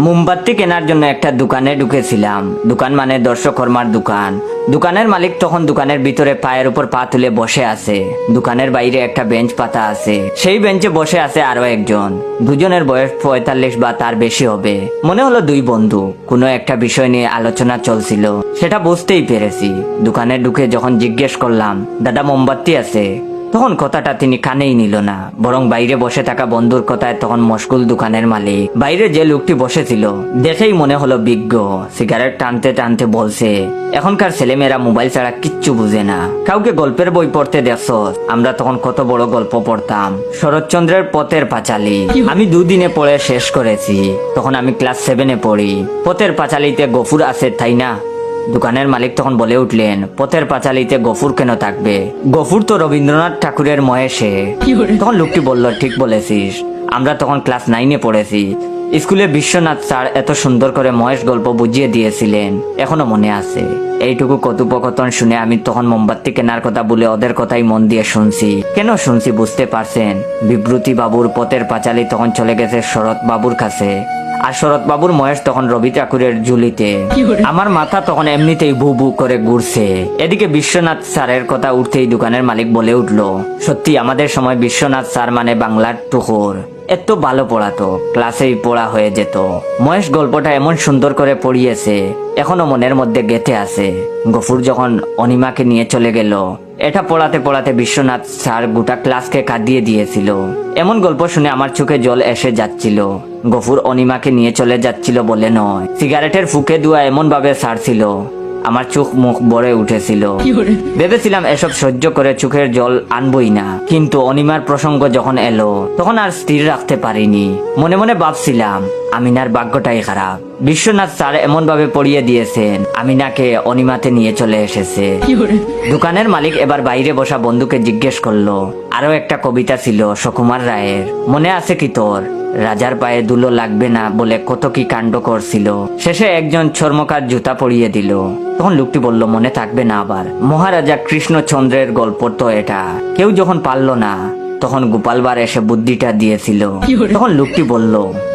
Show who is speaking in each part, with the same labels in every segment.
Speaker 1: মোমবাতি কেনার জন্য একটা দোকানে ঢুকেছিলাম। দোকান মানে দর্শকর্মার দোকান। দোকানের মালিক তখন দোকানের ভিতরে পায়ের উপর পা তুলে বসে আছে। দোকানের বাইরে একটা বেঞ্চ পাতা আছে, সেই বেঞ্চে বসে আছে আরো একজন। দুজনের বয়স 45 বা তার বেশি হবে। মনে হলো দুই বন্ধু, কোনো একটা বিষয় নিয়ে আলোচনা চলছিল, সেটা বুঝতেই পেরেছি। দোকানে ঢুকে যখন জিজ্ঞেস করলাম, দাদা মোমবাতি আছে, তখন কথাটা তিনি কানেই নিল না, বরং বাইরে বসে থাকা বন্ধুর কথায় তখন মশগুল দোকানের মালিক। বাইরে যে লোকটি বসেছিল দেখেই মনে হলো বিজ্ঞ। সিগারেট টানতে টানতে বলছে, এখনকার ছেলেমেয়েরা মোবাইল ছাড়া কিচ্ছু বুঝে না। কাউকে গল্পের বই পড়তে দেখছ? আমরা তখন কত বড় গল্প পড়তাম, শরৎচন্দ্রের পথের পাঁচালী। আমি দুদিনে পড়ে শেষ করেছি। তখন আমি ক্লাস 7-এ পড়ি। পথের পাঁচালীতে গফুর আছে, তাই না? দোকানের মালিক তখন বলে উঠলেন, পথের পাঁচালীতে গফুর কেন থাকবে? গফুর তো রবীন্দ্রনাথ ঠাকুরের মহেশে। তখন লোকটি বলল, ঠিক বলেছিস। আমরা তখন ক্লাস 9-এ পড়েছি। স্কুলে বিশ্বনাথ স্যার এত সুন্দর করে মহেশ গল্প বুঝিয়ে দিয়েছিলেন, এখনো মনে আছে। এইটুকু কথোপকথন শুনে আমি তখন মোমবাতি কেনার কথা বলে ওদের কথাই মন দিয়ে শুনছি। কেন শুনছি বুঝতে পারছেন? বিভূতি বাবুর পথের পাঁচালী তখন চলে গেছে শরৎ বাবুর কাছে, আর শরৎ বাবুর মহেশ তখন রবি ঠাকুরের ঝুলিতে। আমার মাথা তখন এমনিতেই ভু ভু করে ঘুরছে। এদিকে বিশ্বনাথ স্যারের কথা উঠতেই দোকানের মালিক বলে উঠলো, সত্যি আমাদের সময় বিশ্বনাথ স্যার মানে বাংলার টুকুর। এত ভালো পড়াতো, ক্লাসেই পড়া হয়ে যেত। মহেশ গল্পটা এমন সুন্দর করে পড়িয়েছে, এখনো মনের মধ্যে গেঁথে আছে। গফুর যখন অনিমাকে নিয়ে চলে গেল, এটা পড়াতে পড়াতে বিশ্বনাথ স্যার গোটা ক্লাসকে কাঁদিয়ে দিয়েছিল। এমন গল্প শুনে আমার চোখে জল এসে যাচ্ছিল। গফুর অনিমাকে নিয়ে চলে যাচ্ছিল বলে নয়, সিগারেটের ফুঁকে দেওয়া এমন ভাবে ছাড়ছিল, আমার চোখ মুখ ভরে উঠেছিল। ভেবেছিলাম এসব সহ্য করে চোখের জল আনবই না, কিন্তু অনিমার প্রসঙ্গ যখন এলো তখন আর স্থির রাখতে পারিনি। মনে মনে ভাবছিলাম, আমিনার ভাগ্যটাই খারাপ। বিশ্বনাথ স্যার এমন ভাবে পড়িয়ে দিয়েছেন, আমিনাকে অনিমাতে নিয়ে চলে এসেছে। দোকানের মালিক এবার বাইরে বসা বন্ধুকে জিজ্ঞেস করলো, আরো একটা কবিতা ছিল সুকুমার রায়ের, মনে আছে কি তোর? রাজার পায়ে ধুলো লাগবে না বলে কত কি কাণ্ড করছিল, শেষে একজন চর্মকার জুতা পরিয়ে দিল। তখন লোকটি বলল, মনে থাকবে না আবার? মহারাজা কৃষ্ণচন্দ্রের গল্প তো এটা। কেউ যখন পারল না তখন গোপাল ভাঁড় এসে বুদ্ধিটা দিয়েছিল। তখন লোকটি বলল,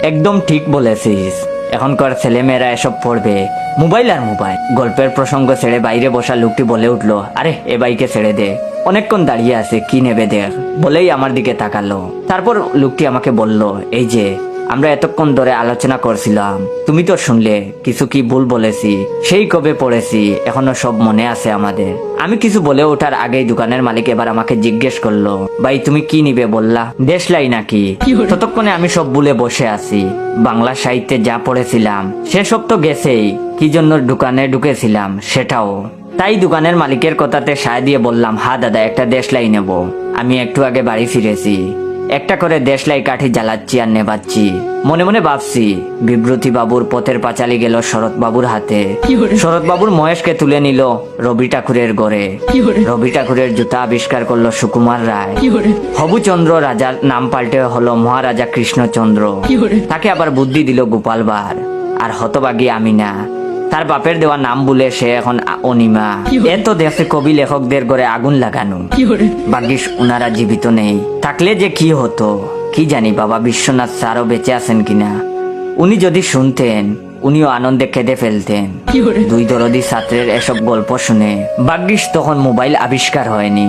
Speaker 1: একদম ঠিক বলেছিস, এখনকার ছেলেমেয়েরা এসব পড়বে, মোবাইল আর মোবাইল। গল্পের প্রসঙ্গ ছেড়ে বাইরে বসা লোকটি বলে উঠলো, আরে এ বাইকে ছেড়ে দে, অনেকক্ষণ দাঁড়িয়ে আছে, কি নেবে দেখ। বলেই আমার দিকে তাকালো। তারপর লোকটি আমাকে বলল, এই যে আমরা এতক্ষণ ধরে আলোচনা করছিলাম, তুমি তো শুনলে কিছু কি ভুল বলেছি? সেই কবে পড়েছি, এখনো সব মনে আছে আমাদের। আমি কিছু বলে ওঠার আগেই দোকানের মালিক এবার আমাকে জিজ্ঞেস করলো, ভাই তুমি কি নিবে বললা? দেশলাই নাকি? ততক্ষণে আমি সব ভুলে বসে আছি। বাংলা সাহিত্যে যা পড়েছিলাম সেসব তো গেছেই, কি জন্য দোকানে ঢুকেছিলাম সেটাও। তাই দোকানের মালিকের কথাতে সায় দিয়ে বললাম, হ্যাঁ দাদা, একটা দেশলাই নেব। আমি একটু আগে বাড়ি ফিরেছি, একটা করে দেশলাই কাঠি জ্বালাচ্ছি আর নেবাচ্ছি। মনে মনে ভাবছি, বিভূতি বাবুর পথের পাঁচালী গেল শরৎ বাবুর হাতে। শরৎ বাবুর মহেশকে তুলে নিল রবি ঠাকুরের ঘরে। রবি ঠাকুরের জুতা আবিষ্কার করলো সুকুমার রায়। হবুচন্দ্র রাজার নাম পাল্টে হলো মহারাজা কৃষ্ণচন্দ্র। তাকে আবার বুদ্ধি দিল গোপাল ভাঁড়। আর হতভাগী আমিনা, তার বাপের দেওয়া নাম বলে সে এখন অনিমা। এত দেখে কবি লেখকদের ঘরে আগুন লাগানো। ভাগ্যিস উনারা জীবিত নেই, থাকলে যে কি হতো কি জানি। বাবা বিশ্বনাথ স্যারও বেঁচে আছেন কিনা, উনি যদি শুনতেন উনিও আনন্দে কেঁদে ফেলতেন। দুই দরদি ছাত্রের এসব গল্প শুনে। ভাগ্যিস তখন মোবাইল আবিষ্কার হয়নি।